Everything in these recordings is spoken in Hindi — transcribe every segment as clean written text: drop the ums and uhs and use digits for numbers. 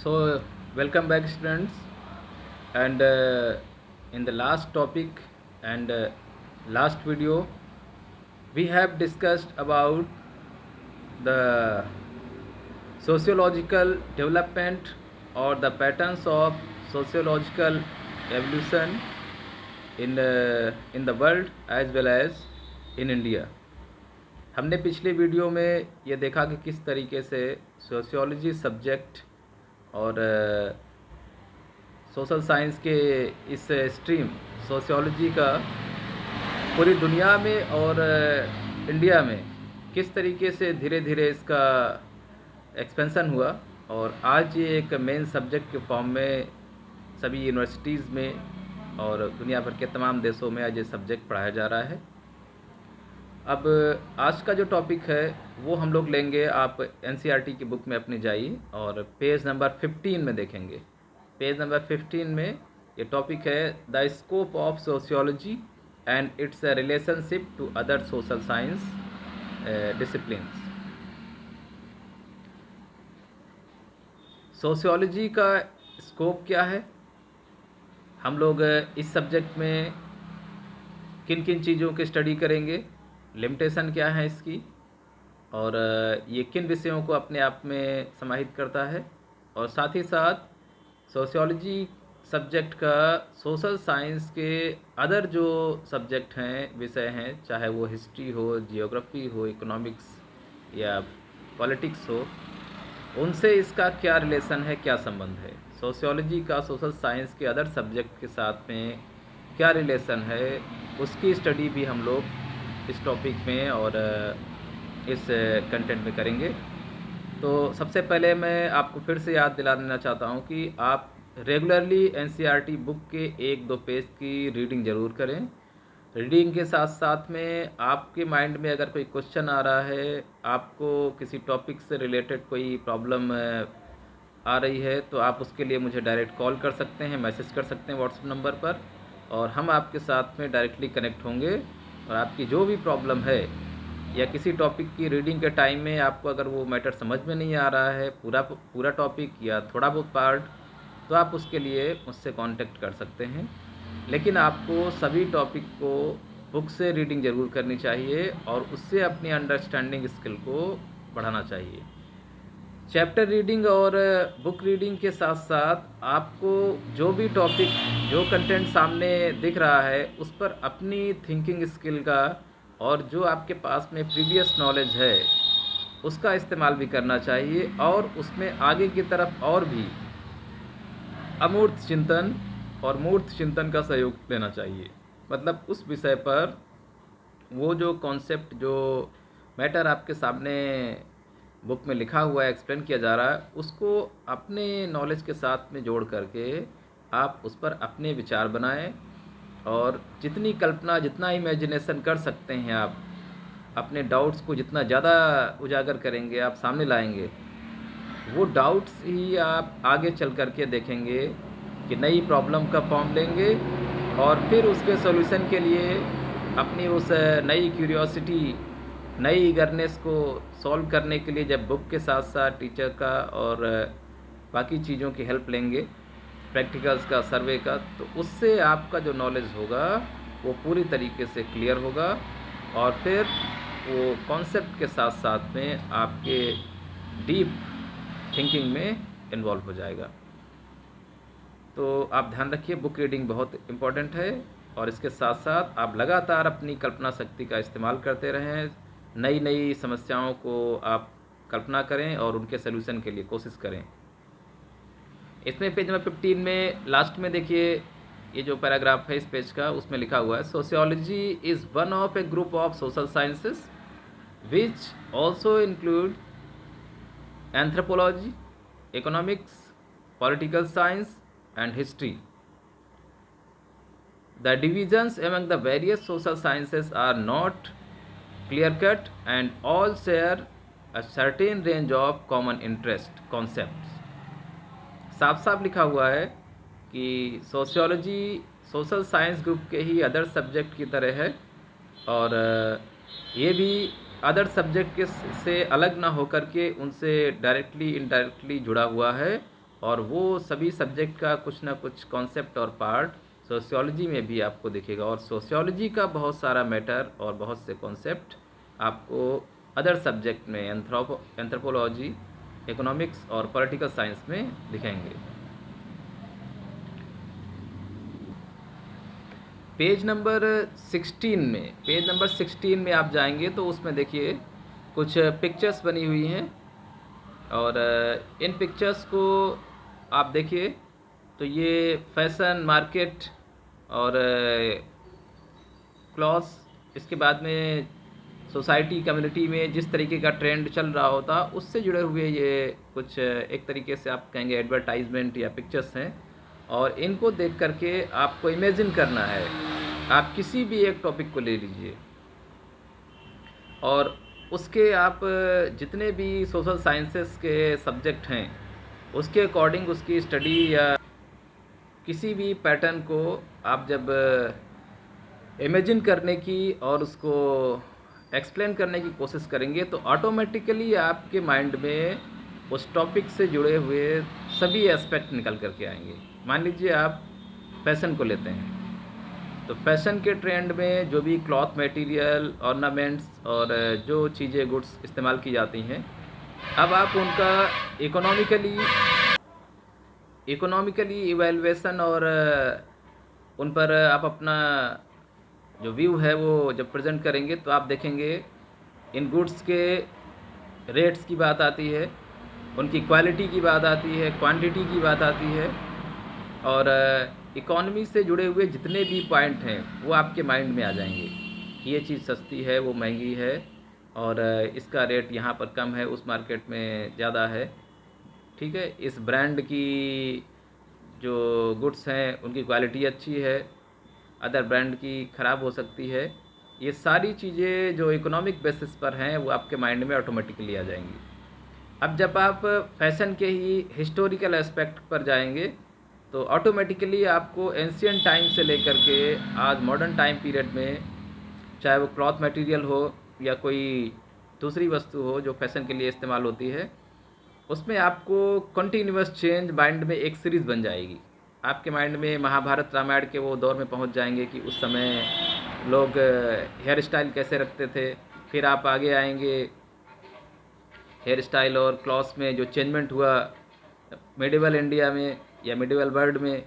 So, welcome back, students. And in the last topic and last video, we have discussed about the sociological development or the patterns of sociological evolution in the world as well as in India. हमने पिछले वीडियो में ये देखा कि किस तरीके से सोशियोलॉजी सब्जेक्ट और सोशल साइंस के इस स्ट्रीम सोशियोलॉजी का पूरी दुनिया में और इंडिया में किस तरीके से धीरे धीरे इसका एक्सपेंशन हुआ और आज ये एक मेन सब्जेक्ट के फॉर्म में सभी यूनिवर्सिटीज़ में और दुनिया भर के तमाम देशों में आज ये सब्जेक्ट पढ़ाया जा रहा है। अब आज का जो टॉपिक है वो हम लोग लेंगे, आप एनसीईआरटी की बुक में अपनी जाइए और पेज नंबर 15 में देखेंगे। पेज नंबर 15 में ये टॉपिक है the scope of sociology and its relationship to other social science disciplines. Sociology का स्कोप क्या है, हम लोग इस सब्जेक्ट में किन किन चीज़ों की स्टडी करेंगे, लिमिटेशन क्या है इसकी, और ये किन विषयों को अपने आप में समाहित करता है, और साथ ही साथ सोशियोलॉजी सब्जेक्ट का सोशल साइंस के अदर जो सब्जेक्ट हैं, विषय हैं, चाहे वो हिस्ट्री हो, जियोग्राफी हो, इकोनॉमिक्स या पॉलिटिक्स हो, उनसे इसका क्या रिलेशन है, क्या संबंध है। सोशियोलॉजी का सोशल साइंस के अदर सब्जेक्ट के साथ में क्या रिलेशन है, उसकी स्टडी भी हम लोग इस टॉपिक में और इस कंटेंट में करेंगे। तो सबसे पहले मैं आपको फिर से याद दिला देना चाहता हूँ कि आप रेगुलरली एनसीईआरटी बुक के 1-2 पेज की रीडिंग ज़रूर करें। रीडिंग के साथ साथ में आपके माइंड में अगर कोई क्वेश्चन आ रहा है, आपको किसी टॉपिक से रिलेटेड कोई प्रॉब्लम आ रही है, तो आप उसके लिए मुझे डायरेक्ट कॉल कर सकते हैं, मैसेज कर सकते हैं व्हाट्सएप नंबर पर, और हम आपके साथ में डायरेक्टली कनेक्ट होंगे और आपकी जो भी प्रॉब्लम है या किसी टॉपिक की रीडिंग के टाइम में आपको अगर वो मैटर समझ में नहीं आ रहा है, पूरा टॉपिक या थोड़ा बहुत पार्ट, तो आप उसके लिए मुझसे कांटेक्ट कर सकते हैं। लेकिन आपको सभी टॉपिक को बुक से रीडिंग ज़रूर करनी चाहिए और उससे अपनी अंडरस्टैंडिंग स्किल को बढ़ाना चाहिए। चैप्टर रीडिंग और बुक रीडिंग के साथ साथ आपको जो भी टॉपिक, जो कंटेंट सामने दिख रहा है, उस पर अपनी थिंकिंग स्किल का और जो आपके पास में प्रीवियस नॉलेज है उसका इस्तेमाल भी करना चाहिए, और उसमें आगे की तरफ और भी अमूर्त चिंतन और मूर्त चिंतन का सहयोग लेना चाहिए। मतलब उस विषय पर वो जो कॉन्सेप्ट, जो मैटर आपके सामने बुक में लिखा हुआ है, एक्सप्लेन किया जा रहा है, उसको अपने नॉलेज के साथ में जोड़ करके आप उस पर अपने विचार बनाएं, और जितनी कल्पना, जितना इमेजिनेशन कर सकते हैं आप, अपने डाउट्स को जितना ज़्यादा उजागर करेंगे, आप सामने लाएंगे, वो डाउट्स ही आप आगे चल कर के देखेंगे कि नई प्रॉब्लम का फॉर्म लेंगे, और फिर उसके सॉल्यूशन के लिए अपनी उस नई क्यूरियोसिटी, नई ईगरनेस को सॉल्व करने के लिए जब बुक के साथ साथ टीचर का और बाकी चीज़ों की हेल्प लेंगे, प्रैक्टिकल्स का, सर्वे का, तो उससे आपका जो नॉलेज होगा वो पूरी तरीके से क्लियर होगा, और फिर वो कॉन्सेप्ट के साथ साथ में आपके डीप थिंकिंग में इन्वॉल्व हो जाएगा। तो आप ध्यान रखिए, बुक रीडिंग बहुत इम्पॉर्टेंट है, और इसके साथ साथ आप लगातार अपनी कल्पना शक्ति का इस्तेमाल करते रहें, नई नई समस्याओं को आप कल्पना करें और उनके सलूशन के लिए कोशिश करें। इसमें पेज नंबर 15 में लास्ट में देखिए, ये जो पैराग्राफ है इस पेज का, उसमें लिखा हुआ है sociology is one of A group of social sciences which also include anthropology, economics, political science, and history. The divisions among the various social sciences are not clear-cut and all share a certain range of common interest concepts. साफ साफ लिखा हुआ है कि सोशियोलॉजी सोशल साइंस ग्रुप के ही अदर सब्जेक्ट की तरह है, और ये भी अदर सब्जेक्ट के से अलग ना होकर के उनसे डायरेक्टली इनडायरेक्टली जुड़ा हुआ है, और वो सभी सब्जेक्ट का कुछ ना कुछ कॉन्सेप्ट और पार्ट सोशियोलॉजी में भी आपको दिखेगा, और सोशियोलॉजी का बहुत सारा मैटर और बहुत से कॉन्सेप्ट आपको अदर सब्जेक्ट में एंथ्रोपोलॉजी, इकोनॉमिक्स और पॉलिटिकल साइंस में दिखेंगे। पेज नंबर 16 में आप जाएंगे तो उसमें देखिए कुछ पिक्चर्स बनी हुई हैं, और इन पिक्चर्स को आप देखिए तो ये फैशन मार्केट और क्लॉथ्स, इसके बाद में सोसाइटी कम्युनिटी में जिस तरीके का ट्रेंड चल रहा होता उससे जुड़े हुए ये कुछ एक तरीके से आप कहेंगे एडवर्टाइजमेंट या पिक्चर्स हैं, और इनको देख करके आपको इमेजिन करना है। आप किसी भी एक टॉपिक को ले लीजिए और उसके आप जितने भी सोशल साइंसेस के सब्जेक्ट हैं उसके अकॉर्डिंग उसकी स्टडी या किसी भी पैटर्न को आप जब इमेजिन करने की और उसको एक्सप्लेन करने की कोशिश करेंगे तो ऑटोमेटिकली आपके माइंड में उस टॉपिक से जुड़े हुए सभी एस्पेक्ट निकल करके आएंगे। मान लीजिए आप फैशन को लेते हैं, तो फैशन के ट्रेंड में जो भी क्लॉथ मटेरियल, ऑर्नामेंट्स और जो चीज़ें गुड्स इस्तेमाल की जाती हैं, अब आप उनका इकोनॉमिकली इवैल्यूएशन और उन पर आप अपना जो व्यू है वो जब प्रेजेंट करेंगे तो आप देखेंगे इन गुड्स के रेट्स की बात आती है, उनकी क्वालिटी की बात आती है, क्वांटिटी की बात आती है, और इकॉनमी से जुड़े हुए जितने भी पॉइंट हैं वो आपके माइंड में आ जाएंगे। ये चीज़ सस्ती है, वो महंगी है, और इसका रेट यहाँ पर कम है, उस मार्केट में ज़्यादा है। ठीक है, इस ब्रांड की जो गुड्स हैं उनकी क्वालिटी अच्छी है, अदर ब्रांड की ख़राब हो सकती है। ये सारी चीज़ें जो इकोनॉमिक बेसिस पर हैं वो आपके माइंड में ऑटोमेटिकली आ जाएंगी। अब जब आप फैशन के ही हिस्टोरिकल एस्पेक्ट पर जाएंगे तो ऑटोमेटिकली आपको एंशियंट टाइम से लेकर के आज मॉडर्न टाइम पीरियड में, चाहे वो क्लॉथ मटेरियल हो या कोई दूसरी वस्तु हो जो फैशन के लिए इस्तेमाल होती है, उसमें आपको कंटिन्यूअस चेंज माइंड में एक सीरीज़ बन जाएगी। आपके माइंड में महाभारत रामायण के वो दौर में पहुंच जाएंगे कि उस समय लोग हेयर स्टाइल कैसे रखते थे। फिर आप आगे आएंगे हेयर स्टाइल और क्लॉथ्स में जो चेंजमेंट हुआ मिडिवल इंडिया में या मिडिवल वर्ल्ड में,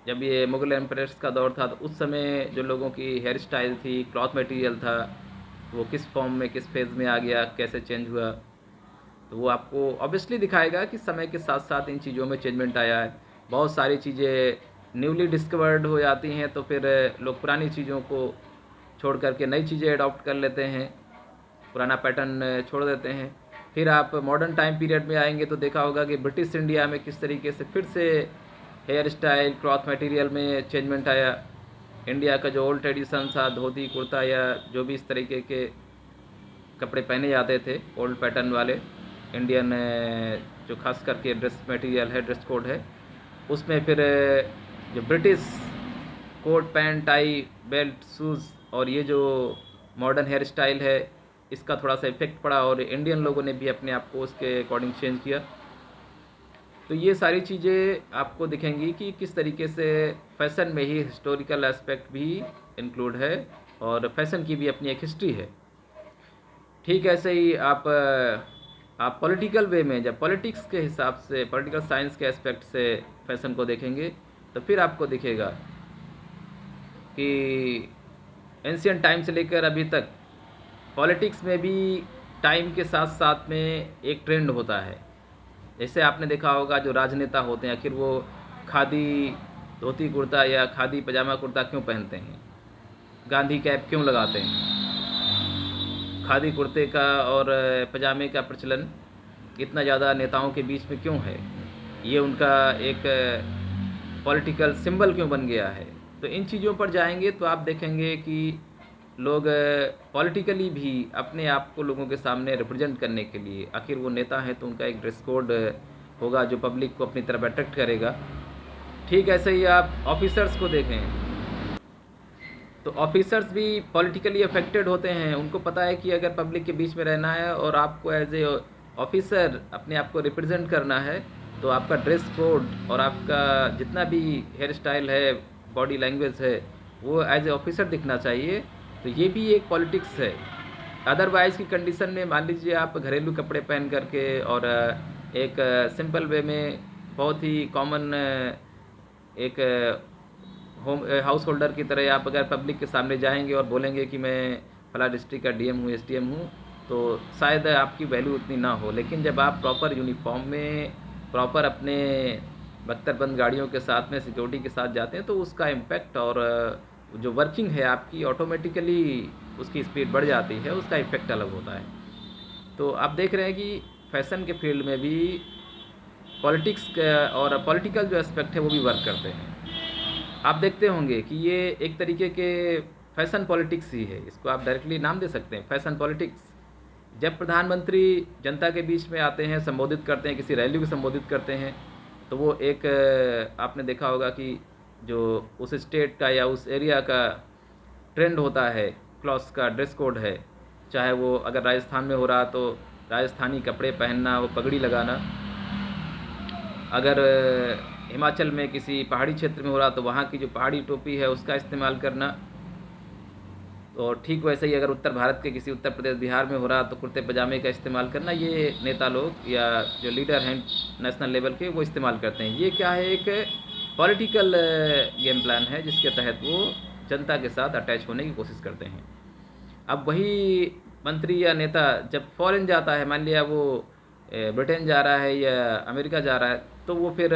जब ये मुग़ल एम्परर्स का दौर था तो उस समय जो लोगों की हेयर स्टाइल थी, क्लॉथ मटेरियल था, वो किस फॉर्म में किस फेज़ में आ गया, कैसे चेंज हुआ, तो वो आपको ऑब्वियसली दिखाएगा कि समय के साथ साथ इन चीज़ों में चेंजमेंट आया है। बहुत सारी चीज़ें न्यूली डिस्कवर्ड हो जाती हैं तो फिर लोग पुरानी चीज़ों को छोड़ करके नई चीज़ें अडॉप्ट कर लेते हैं, पुराना पैटर्न छोड़ देते हैं। फिर आप मॉडर्न टाइम पीरियड में आएंगे तो देखा होगा कि ब्रिटिश इंडिया में किस तरीके से फिर से हेयर स्टाइल, क्लॉथ मटेरियल में चेंजमेंट आया। इंडिया का जो ओल्ड ट्रेडिशन था, धोती कुर्ता या जो भी इस तरीके के कपड़े पहने जाते थे ओल्ड पैटर्न वाले इंडियन, जो खास करके ड्रेस मटेरियल है, ड्रेस कोड है, उसमें फिर जो British coat pant tie belt shoes और ये जो मॉडर्न हेयर स्टाइल है इसका थोड़ा सा इफेक्ट पड़ा, और इंडियन लोगों ने भी अपने आप को उसके अकॉर्डिंग चेंज किया। तो ये सारी चीज़ें आपको दिखेंगी कि किस तरीके से फैशन में ही हिस्टोरिकल एस्पेक्ट भी इंक्लूड है और फैशन की भी अपनी एक हिस्ट्री है। ठीक ऐसे ही आप पॉलिटिकल वे में जब पॉलिटिक्स के हिसाब से, पॉलिटिकल साइंस के एस्पेक्ट से फैशन को देखेंगे तो फिर आपको दिखेगा कि एंशियंट टाइम से लेकर अभी तक पॉलिटिक्स में भी टाइम के साथ साथ में एक ट्रेंड होता है। जैसे आपने देखा होगा जो राजनेता होते हैं आखिर वो खादी धोती कुर्ता या खादी पजामा कुर्ता क्यों पहनते हैं, गांधी कैप क्यों लगाते हैं, खादी कुर्ते का और पजामे का प्रचलन इतना ज़्यादा नेताओं के बीच में क्यों है, ये उनका एक पॉलिटिकल सिंबल क्यों बन गया है। तो इन चीज़ों पर जाएंगे तो आप देखेंगे कि लोग पॉलिटिकली भी अपने आप को लोगों के सामने रिप्रेजेंट करने के लिए, आखिर वो नेता हैं तो उनका एक ड्रेस कोड होगा जो पब्लिक को अपनी तरफ अट्रैक्ट करेगा। ठीक ऐसे ही आप ऑफिसर्स को देखें तो ऑफिसर्स भी पॉलिटिकली अफेक्टेड होते हैं। उनको पता है कि अगर पब्लिक के बीच में रहना है और आपको एज ए ऑफिसर अपने आप को रिप्रेजेंट करना है तो आपका ड्रेस कोड और आपका जितना भी हेयर स्टाइल है, बॉडी लैंग्वेज है, वो एज ए ऑफिसर दिखना चाहिए। तो ये भी एक पॉलिटिक्स है। अदरवाइज़ की कंडीशन में मान लीजिए आप घरेलू कपड़े पहन करके और एक सिंपल वे में बहुत ही कॉमन एक होम हाउस होल्डर की तरह आप अगर पब्लिक के सामने जाएंगे और बोलेंगे कि मैं फला डिस्ट्रिक्ट का डीएम हूँ, एसडीएम हूँ, तो शायद आपकी वैल्यू उतनी ना हो। लेकिन जब आप प्रॉपर यूनिफॉर्म में, प्रॉपर अपने बख्तरबंद गाड़ियों के साथ में सिक्योरिटी के साथ जाते हैं, तो उसका इम्पैक्ट और जो वर्किंग है आपकी ऑटोमेटिकली उसकी स्पीड बढ़ जाती है, उसका इफ़ेक्ट अलग होता है। तो आप देख रहे हैं कि फैशन के फील्ड में भी पॉलिटिक्स और पॉलिटिकल जो एस्पेक्ट है वो भी वर्क करते हैं। आप देखते होंगे कि ये एक तरीके के फैशन पॉलिटिक्स ही है, इसको आप डायरेक्टली नाम दे सकते हैं, फैशन पॉलिटिक्स। जब प्रधानमंत्री जनता के बीच में आते हैं, संबोधित करते हैं, किसी रैली को संबोधित करते हैं, तो वो एक आपने देखा होगा कि जो उस स्टेट का या उस एरिया का ट्रेंड होता है, क्लॉथ्स का ड्रेस कोड है, चाहे वो अगर राजस्थान में हो रहा तो राजस्थानी कपड़े पहनना, वो पगड़ी लगाना। अगर हिमाचल में किसी पहाड़ी क्षेत्र में हो रहा तो वहाँ की जो पहाड़ी टोपी है उसका इस्तेमाल करना। और ठीक वैसे ही अगर उत्तर भारत के किसी उत्तर प्रदेश, बिहार में हो रहा तो कुर्ते पजामे का इस्तेमाल करना। ये नेता लोग या जो लीडर हैं नेशनल लेवल के, वो इस्तेमाल करते हैं। ये क्या है, एक पॉलिटिकल गेम प्लान है जिसके तहत वो जनता के साथ अटैच होने की कोशिश करते हैं। अब वही मंत्री या नेता जब फॉरेन जाता है, मान लिया वो ब्रिटेन जा रहा है या अमेरिका जा रहा है, तो वो फिर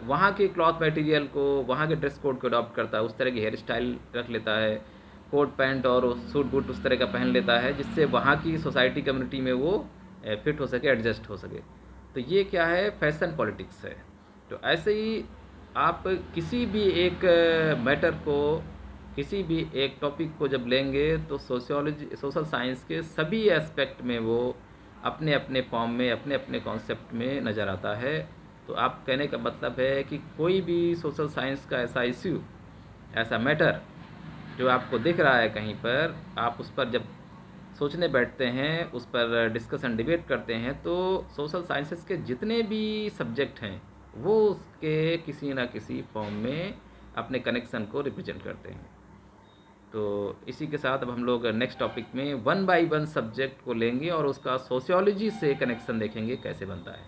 वहाँ के क्लॉथ मटेरियल को, वहाँ के ड्रेस कोड को अडॉप्ट करता है, उस तरह की हेयर स्टाइल रख लेता है, कोट पैंट और सूट बूट उस तरह का पहन लेता है, जिससे वहाँ की सोसाइटी कम्युनिटी में वो फिट हो सके, एडजस्ट हो सके। तो ये क्या है, फैशन पॉलिटिक्स है। तो ऐसे ही आप किसी भी एक मैटर को, किसी भी एक टॉपिक को जब लेंगे तो सोशियोलॉजी, सोशल साइंस के सभी एस्पेक्ट में वो अपने अपने फॉर्म में, अपने अपने कॉन्सेप्ट में नज़र आता है। तो आप कहने का मतलब है कि कोई भी सोशल साइंस का ऐसा इश्यू, ऐसा मैटर जो आपको दिख रहा है कहीं पर, आप उस पर जब सोचने बैठते हैं, उस पर डिस्कशन डिबेट करते हैं, तो सोशल साइंसेस के जितने भी सब्जेक्ट हैं वो उसके किसी ना किसी फॉर्म में अपने कनेक्शन को रिप्रेजेंट करते हैं। तो इसी के साथ अब हम लोग नेक्स्ट टॉपिक में वन बाय वन सब्जेक्ट को लेंगे और उसका सोशियोलॉजी से कनेक्शन देखेंगे कैसे बनता है।